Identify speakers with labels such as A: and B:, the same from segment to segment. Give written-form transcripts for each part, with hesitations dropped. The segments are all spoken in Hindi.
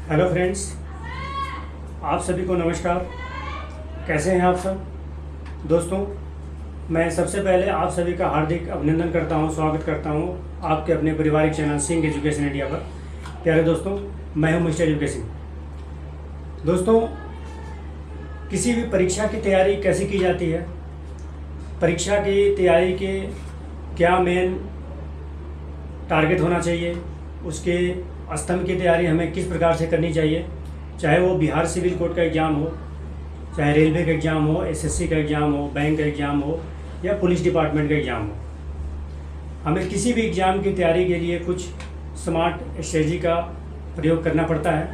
A: हेलो फ्रेंड्स, आप सभी को नमस्कार। कैसे हैं आप सब दोस्तों। मैं सबसे पहले आप सभी का हार्दिक अभिनंदन करता हूं, स्वागत करता हूं आपके अपने पारिवारिक चैनल सिंह एजुकेशन इंडिया पर। प्यारे दोस्तों, मैं हूं मिस्टर एजुकेशन। दोस्तों, किसी भी परीक्षा की तैयारी कैसे की जाती है, परीक्षा की तैयारी के क्या मेन टारगेट होना चाहिए, उसके स्तंभ की तैयारी हमें किस प्रकार से करनी चाहिए, चाहे वो बिहार सिविल कोड का एग्ज़ाम हो, चाहे रेलवे का एग्ज़ाम हो, एसएससी का एग्ज़ाम हो, बैंक का एग्ज़ाम हो या पुलिस डिपार्टमेंट का एग्ज़ाम हो। हमें किसी भी एग्ज़ाम की तैयारी के लिए कुछ स्मार्ट स्ट्रेटजी का प्रयोग करना पड़ता है,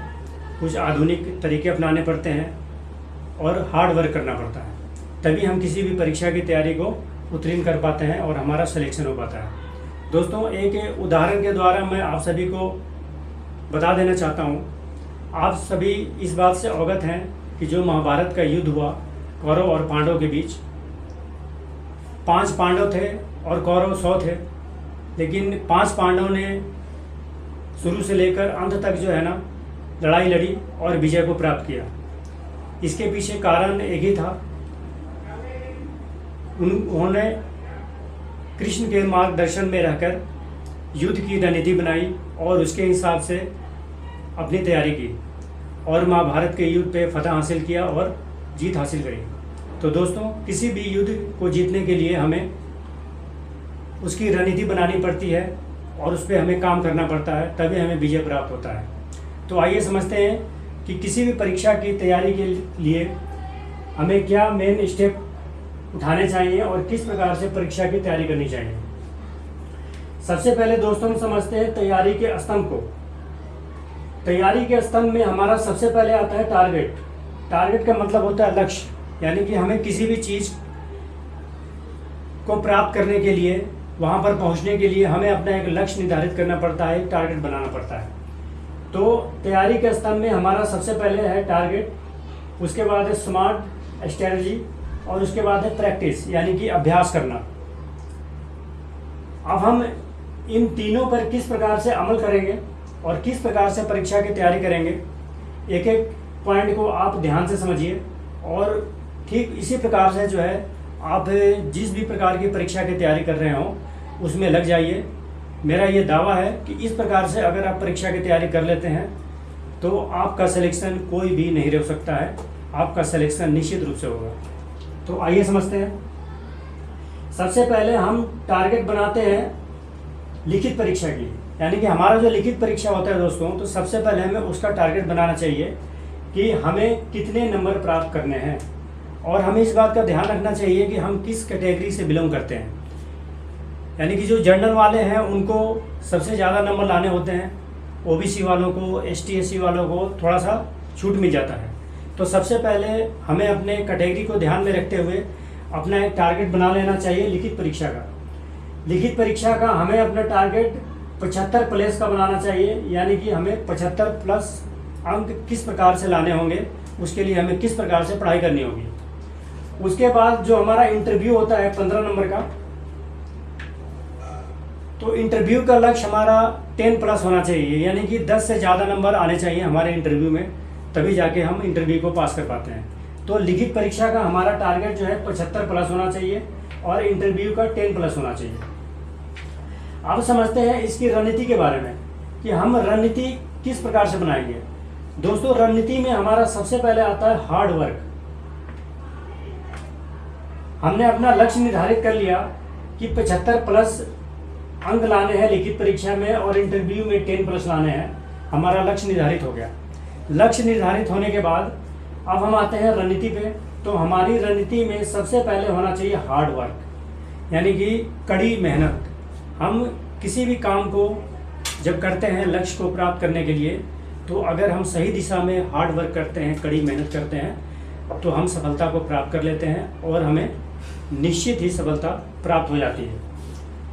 A: कुछ आधुनिक तरीके अपनाने पड़ते हैं और हार्ड वर्क करना पड़ता है। तभी हम किसी भी परीक्षा की तैयारी को उत्तीर्ण कर पाते हैं और हमारा सिलेक्शन हो पाता है। दोस्तों, एक उदाहरण के द्वारा मैं आप सभी को बता देना चाहता हूँ। आप सभी इस बात से अवगत हैं कि जो महाभारत का युद्ध हुआ कौरव और पांडव के बीच, 5 पांडव थे और कौरव 100 थे, लेकिन 5 पांडव ने शुरू से लेकर अंत तक जो है ना लड़ाई लड़ी और विजय को प्राप्त किया। इसके पीछे कारण एक ही था, उन्होंने कृष्ण के मार्गदर्शन में रहकर युद्ध की रणनीति बनाई और उसके हिसाब से अपनी तैयारी की और महाभारत के युद्ध पे फतह हासिल किया और जीत हासिल करी। तो दोस्तों, किसी भी युद्ध को जीतने के लिए हमें उसकी रणनीति बनानी पड़ती है और उस पर हमें काम करना पड़ता है, तभी हमें विजय प्राप्त होता है। तो आइए समझते हैं कि किसी भी परीक्षा की तैयारी के लिए हमें क्या मेन स्टेप उठाने चाहिए और किस प्रकार से परीक्षा की तैयारी करनी चाहिए। सबसे पहले दोस्तों, हम समझते हैं तैयारी के स्तंभ को। तैयारी के स्तंभ में हमारा सबसे पहले आता है टारगेट। टारगेट का मतलब होता है लक्ष्य, यानी कि हमें किसी भी चीज़ को प्राप्त करने के लिए, वहाँ पर पहुँचने के लिए हमें अपना एक लक्ष्य निर्धारित करना पड़ता है, एक टारगेट बनाना पड़ता है। तो तैयारी के स्तंभ में हमारा सबसे पहले है टारगेट, उसके बाद है स्मार्ट स्ट्रेटजी और उसके बाद है प्रैक्टिस, यानी कि अभ्यास करना। अब हम इन तीनों पर किस प्रकार से अमल करेंगे और किस प्रकार से परीक्षा की तैयारी करेंगे, एक एक पॉइंट को आप ध्यान से समझिए और ठीक इसी प्रकार से जो है आप जिस भी प्रकार की परीक्षा की तैयारी कर रहे हो उसमें लग जाइए। मेरा ये दावा है कि इस प्रकार से अगर आप परीक्षा की तैयारी कर लेते हैं तो आपका सिलेक्शन कोई भी नहीं रोक सकता है, आपका सिलेक्शन निश्चित रूप से होगा। तो आइए समझते हैं। सबसे पहले हम टारगेट बनाते हैं लिखित परीक्षा की, यानी कि हमारा जो लिखित परीक्षा होता है दोस्तों, तो सबसे पहले हमें उसका टारगेट बनाना चाहिए कि हमें कितने नंबर प्राप्त करने हैं और हमें इस बात का ध्यान रखना चाहिए कि हम किस कैटेगरी से बिलोंग करते हैं। यानी कि जो जनरल वाले हैं उनको सबसे ज़्यादा नंबर लाने होते हैं, ओबीसी वालों को, एसटी एससी वालों को थोड़ा सा छूट मिल जाता है। तो सबसे पहले हमें अपने कैटेगरी को ध्यान में रखते हुए अपना एक टारगेट बना लेना चाहिए लिखित परीक्षा का। लिखित परीक्षा का हमें अपना टारगेट 75 प्लस का बनाना चाहिए, यानी कि हमें 75 प्लस अंक किस प्रकार से लाने होंगे, उसके लिए हमें किस प्रकार से पढ़ाई करनी होगी। उसके बाद जो हमारा इंटरव्यू होता है 15 नंबर का, तो इंटरव्यू का लक्ष्य हमारा 10 प्लस होना चाहिए, यानी कि 10 से ज़्यादा नंबर आने चाहिए हमारे इंटरव्यू में, तभी जाके हम इंटरव्यू को पास कर पाते हैं। तो लिखित परीक्षा का हमारा टारगेट जो है 75 प्लस होना चाहिए और इंटरव्यू का 10 प्लस होना चाहिए। अब समझते हैं इसकी रणनीति के बारे में कि हम रणनीति किस प्रकार से बनाएंगे। दोस्तों, रणनीति में हमारा सबसे पहले आता है हार्ड वर्क। हमने अपना लक्ष्य निर्धारित कर लिया कि 75 प्लस अंक लाने हैं लिखित परीक्षा में और इंटरव्यू में 10 प्लस लाने हैं, हमारा लक्ष्य निर्धारित हो गया। लक्ष्य निर्धारित होने के बाद अब हम आते हैं रणनीति पे। तो हमारी रणनीति में सबसे पहले होना चाहिए हार्ड वर्क, यानी कि कड़ी मेहनत। हम किसी भी काम को जब करते हैं लक्ष्य को प्राप्त करने के लिए, तो अगर हम सही दिशा में हार्ड वर्क करते हैं, कड़ी मेहनत करते हैं, तो हम सफलता को प्राप्त कर लेते हैं और हमें निश्चित ही सफलता प्राप्त हो जाती है।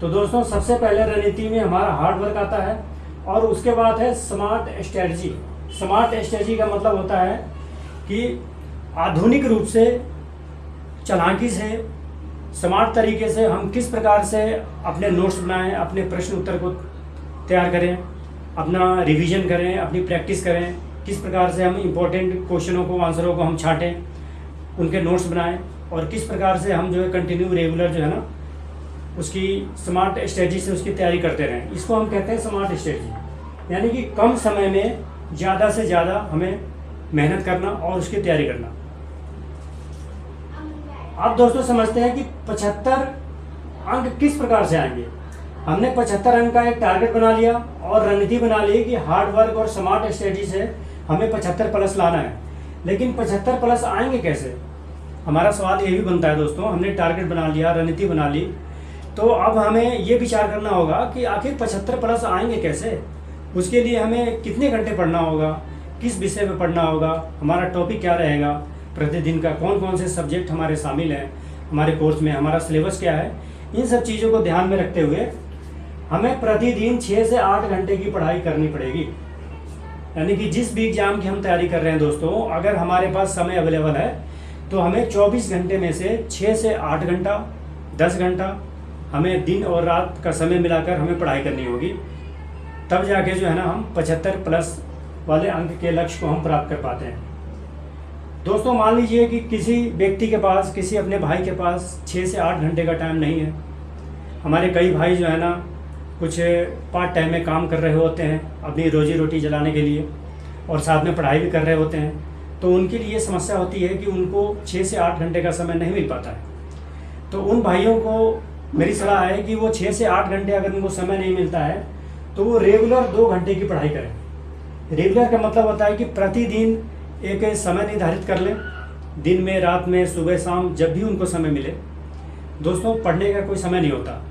A: तो दोस्तों, सबसे पहले रणनीति में हमारा हार्ड वर्क आता है और उसके बाद है स्मार्ट स्ट्रेटजी। स्मार्ट स्ट्रेटजी का मतलब होता है कि आधुनिक रूप से, चालाकी से, स्मार्ट तरीके से हम किस प्रकार से अपने नोट्स बनाएं, अपने प्रश्न उत्तर को तैयार करें, अपना रिवीजन करें, अपनी प्रैक्टिस करें किस प्रकार से हम इम्पोर्टेंट क्वेश्चनों को, आंसरों को हम छाँटें, उनके नोट्स बनाएं, और किस प्रकार से हम जो है कंटिन्यू रेगुलर जो है ना उसकी स्मार्ट स्ट्रेटजी से उसकी तैयारी करते रहें। इसको हम कहते हैं स्मार्ट स्ट्रेटजी, यानी कि कम समय में ज़्यादा से ज़्यादा हमें मेहनत करना और उसकी तैयारी करना। आप दोस्तों समझते हैं कि 75 अंक किस प्रकार से आएंगे। हमने 75 अंक का एक टारगेट बना लिया और रणनीति बना ली कि हार्ड वर्क और स्मार्ट स्ट्रेटजी से हमें 75 प्लस लाना है। लेकिन 75 प्लस आएंगे कैसे? हमारा सवाल ये भी बनता है दोस्तों, हमने टारगेट बना लिया, रणनीति बना ली, तो अब हमें ये विचार करना होगा कि आखिर 75 प्लस आएंगे कैसे। उसके लिए हमें कितने घंटे पढ़ना होगा, किस विषय में पढ़ना होगा, हमारा टॉपिक क्या रहेगा, प्रतिदिन का कौन कौन से सब्जेक्ट हमारे शामिल हैं हमारे कोर्स में, हमारा सिलेबस क्या है। इन सब चीज़ों को ध्यान में रखते हुए हमें प्रतिदिन 6 से 8 घंटे की पढ़ाई करनी पड़ेगी। यानी कि जिस भी एग्ज़ाम की हम तैयारी कर रहे हैं दोस्तों, अगर हमारे पास समय अवेलेबल है तो हमें 24 घंटे में से 6 से 8 घंटा, 10 घंटा हमें दिन और रात का समय मिलाकर हमें पढ़ाई करनी होगी। तब जाके जो है ना हम 75 प्लस वाले अंक के लक्ष्य को हम प्राप्त कर पाते हैं। दोस्तों मान लीजिए कि किसी व्यक्ति के पास, किसी अपने भाई के पास 6 से 8 घंटे का टाइम नहीं है। हमारे कई भाई जो है ना कुछ पार्ट टाइम में काम कर रहे होते हैं अपनी रोजी रोटी चलाने के लिए, और साथ में पढ़ाई भी कर रहे होते हैं, तो उनके लिए समस्या होती है कि उनको 6 से 8 घंटे का समय नहीं मिल पाता है। तो उन भाइयों को मेरी सलाह है कि वो 6 से 8 घंटे अगर उनको समय नहीं मिलता है तो वो रेगुलर 2 घंटे की पढ़ाई करें। रेगुलर का मतलब होता है कि प्रतिदिन एक समय निर्धारित कर लें, दिन में, रात में, सुबह शाम, जब भी उनको समय मिले। दोस्तों पढ़ने का कोई समय नहीं होता।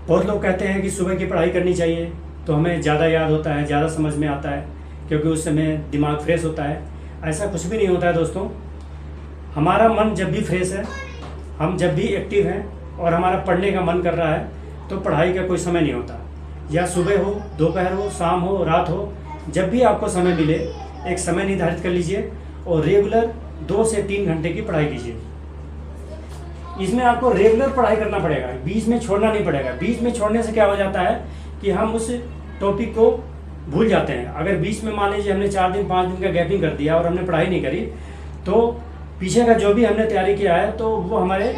A: बहुत लोग कहते हैं कि सुबह की पढ़ाई करनी चाहिए तो हमें ज़्यादा याद होता है, ज़्यादा समझ में आता है, क्योंकि उस समय दिमाग फ्रेश होता है। ऐसा कुछ भी नहीं होता है दोस्तों। हमारा मन जब भी फ्रेश है, हम जब भी एक्टिव हैं और हमारा पढ़ने का मन कर रहा है, तो पढ़ाई का कोई समय नहीं होता। या सुबह हो, दोपहर हो, शाम हो, रात हो, जब भी आपको समय मिले एक समय निर्धारित कर लीजिए और रेगुलर 2 से 3 घंटे की पढ़ाई कीजिए। इसमें आपको रेगुलर पढ़ाई करना पड़ेगा, बीच में छोड़ना नहीं पड़ेगा। बीच में छोड़ने से क्या हो जाता है कि हम उस टॉपिक को भूल जाते हैं। अगर बीच में मान लीजिए हमने 4 दिन 5 दिन का गैपिंग कर दिया और हमने पढ़ाई नहीं करी, तो पीछे का जो भी हमने तैयारी किया है तो वो हमारे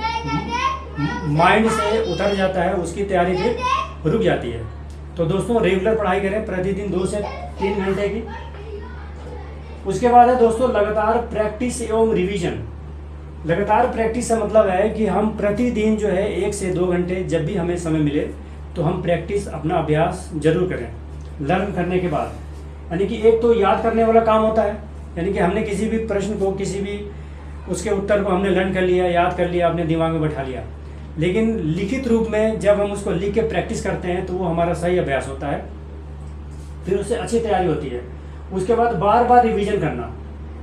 A: माइंड से उतर जाता है, उसकी तैयारी फिर रुक जाती है। तो दोस्तों रेगुलर पढ़ाई करें, प्रतिदिन 2 से 3 घंटे की। उसके बाद है दोस्तों लगातार प्रैक्टिस एवं रिवीजन। लगातार प्रैक्टिस का मतलब है कि हम प्रतिदिन जो है 1 से 2 घंटे जब भी हमें समय मिले तो हम प्रैक्टिस, अपना अभ्यास जरूर करें। लर्न करने के बाद, यानी कि एक तो याद करने वाला काम होता है, यानी कि हमने किसी भी प्रश्न को, किसी भी उसके उत्तर को हमने लर्न कर लिया, याद कर लिया, अपने दिमाग में बैठा लिया। लेकिन लिखित रूप में जब हम उसको लिख के प्रैक्टिस करते हैं तो वो हमारा सही अभ्यास होता है, फिर उससे अच्छी तैयारी होती है। उसके बाद बार बार रिवीजन करना।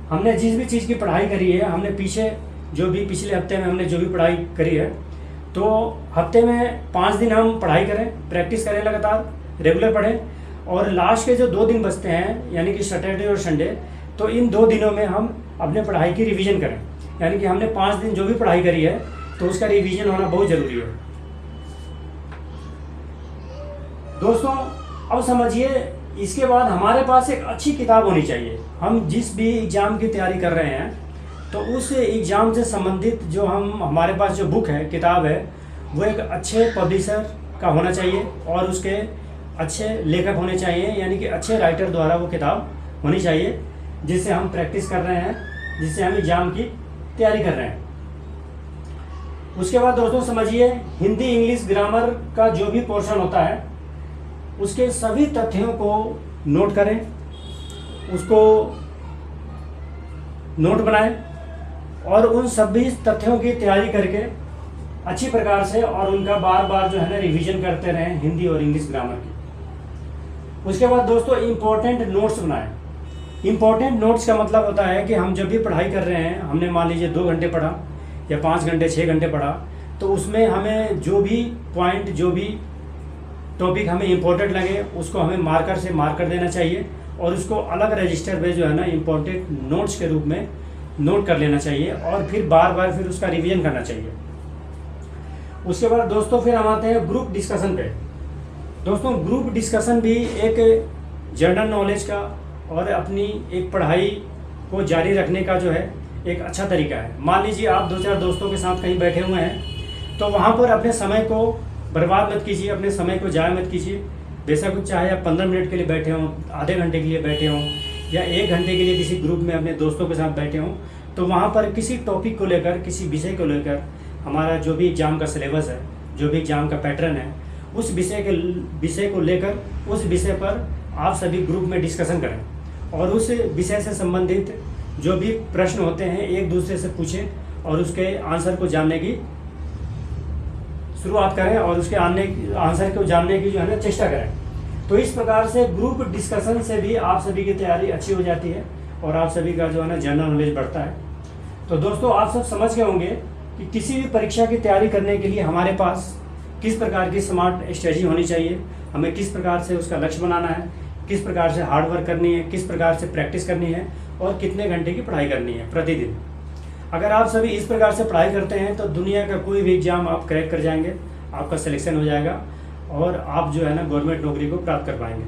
A: हमने जिस भी चीज़ की पढ़ाई करी है, हमने पीछे जो भी पिछले हफ्ते में हमने जो भी पढ़ाई करी है, तो हफ्ते में 5 दिन हम पढ़ाई करें, प्रैक्टिस करें, लगातार रेगुलर पढ़ें। और लास्ट के जो 2 दिन बचते हैं, यानी कि सैटरडे और संडे, तो इन 2 दिनों में हम अपने पढ़ाई की रिवीजन करें। यानी कि हमने 5 दिन जो भी पढ़ाई करी है तो उसका रिवीजन होना बहुत ज़रूरी है। दोस्तों अब समझिए, इसके बाद हमारे पास एक अच्छी किताब होनी चाहिए। हम जिस भी एग्ज़ाम की तैयारी कर रहे हैं तो उस एग्ज़ाम से संबंधित जो हमारे पास जो बुक है, किताब है, वो एक अच्छे पब्लिशर का होना चाहिए और उसके अच्छे लेखक होने चाहिए, यानी कि अच्छे राइटर द्वारा वो किताब होनी चाहिए, जिससे हम प्रैक्टिस कर रहे हैं, जिससे हम एग्ज़ाम की तैयारी कर रहे हैं। उसके बाद दोस्तों समझिए, हिंदी, इंग्लिश, ग्रामर का जो भी पोर्शन होता है उसके सभी तथ्यों को नोट करें, उसको नोट बनाएं और उन सभी तथ्यों की तैयारी करके अच्छी प्रकार से और उनका बार बार जो है ना रिवीजन करते रहें, हिंदी और इंग्लिश ग्रामर की। उसके बाद दोस्तों इम्पोर्टेंट नोट्स बनाएं। इम्पोर्टेंट नोट्स का मतलब होता है कि हम जब भी पढ़ाई कर रहे हैं, हमने मान लीजिए 2 घंटे पढ़ा या 5 घंटे, 6 घंटे पढ़ा, तो उसमें हमें जो भी पॉइंट, जो भी टॉपिक हमें इम्पोर्टेंट लगे उसको हमें मार्कर से मार्क कर देना चाहिए और उसको अलग रजिस्टर पे जो है ना इम्पोर्टेंट नोट्स के रूप में नोट कर लेना चाहिए और फिर बार बार फिर उसका रिवीजन करना चाहिए। उसके बाद दोस्तों फिर हम आते हैं ग्रुप डिस्कशन पे। दोस्तों ग्रुप डिस्कशन भी एक जनरल नॉलेज का और अपनी एक पढ़ाई को जारी रखने का जो है एक अच्छा तरीका है। मान लीजिए आप 2-4 दोस्तों के साथ कहीं बैठे हुए हैं, तो वहाँ पर अपने समय को बर्बाद मत कीजिए, अपने समय को ज़ाया मत कीजिए। बेशक कुछ चाहे आप 15 मिनट के लिए बैठे हों, आधे घंटे के लिए बैठे हों या 1 घंटे के लिए किसी ग्रुप में अपने दोस्तों के साथ बैठे हों, तो वहाँ पर किसी टॉपिक को लेकर, किसी विषय को लेकर, हमारा जो भी एग्ज़ाम का सिलेबस है, जो भी एग्ज़ाम का पैटर्न है, उस विषय को लेकर उस विषय पर आप सभी ग्रुप में डिस्कशन करें और उस विषय से संबंधित जो भी प्रश्न होते हैं एक दूसरे से पूछें और उसके आंसर को जानने की शुरुआत करें और उसके आंसर को जानने की जो है ना चेष्टा करें। तो इस प्रकार से ग्रुप डिस्कशन से भी आप सभी की तैयारी अच्छी हो जाती है और आप सभी का जो है ना जनरल नॉलेज बढ़ता है। तो दोस्तों, आप सब समझ गए होंगे कि किसी भी परीक्षा की तैयारी करने के लिए हमारे पास किस प्रकार की स्मार्ट स्ट्रेटजी होनी चाहिए, हमें किस प्रकार से उसका लक्ष्य बनाना है, किस प्रकार से हार्ड वर्क करनी है, किस प्रकार से प्रैक्टिस करनी है और कितने घंटे की पढ़ाई करनी है प्रतिदिन। अगर आप सभी इस प्रकार से पढ़ाई करते हैं तो दुनिया का कोई भी एग्ज़ाम आप क्रैक कर जाएंगे, आपका सिलेक्शन हो जाएगा और आप जो है ना गवर्नमेंट नौकरी को प्राप्त कर पाएंगे।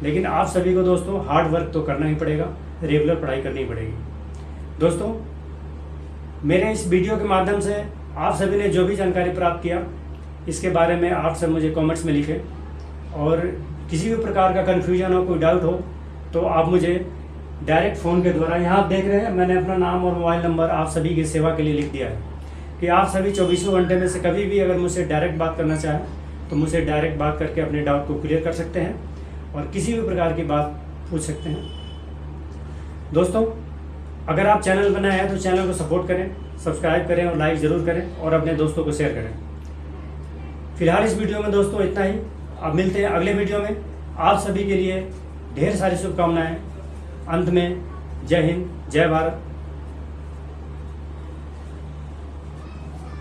A: लेकिन आप सभी को दोस्तों हार्ड वर्क तो करना ही पड़ेगा, रेगुलर पढ़ाई करनी पड़ेगी। दोस्तों, मेरे इस वीडियो के माध्यम से आप सभी ने जो भी जानकारी प्राप्त किया, इसके बारे में आप सब मुझे कमेंट्स में लिखें और किसी भी प्रकार का कन्फ्यूजन हो, कोई डाउट हो, तो आप मुझे डायरेक्ट फ़ोन के द्वारा, यहाँ आप देख रहे हैं मैंने अपना नाम और मोबाइल नंबर आप सभी की सेवा के लिए लिख दिया है कि आप सभी 24 घंटे में से कभी भी अगर मुझसे डायरेक्ट बात करना चाहें तो मुझसे डायरेक्ट बात करके अपने डाउट को क्लियर कर सकते हैं और किसी भी प्रकार की बात पूछ सकते हैं। दोस्तों, अगर आप चैनल बनाए हैं तो चैनल को सपोर्ट करें, सब्सक्राइब करें और लाइक ज़रूर करें और अपने दोस्तों को शेयर करें। फिलहाल इस वीडियो में दोस्तों इतना ही। अब मिलते हैं अगले वीडियो में। आप सभी के लिए ढेर सारी शुभकामनाएं। अंत में जय हिंद, जय भारत।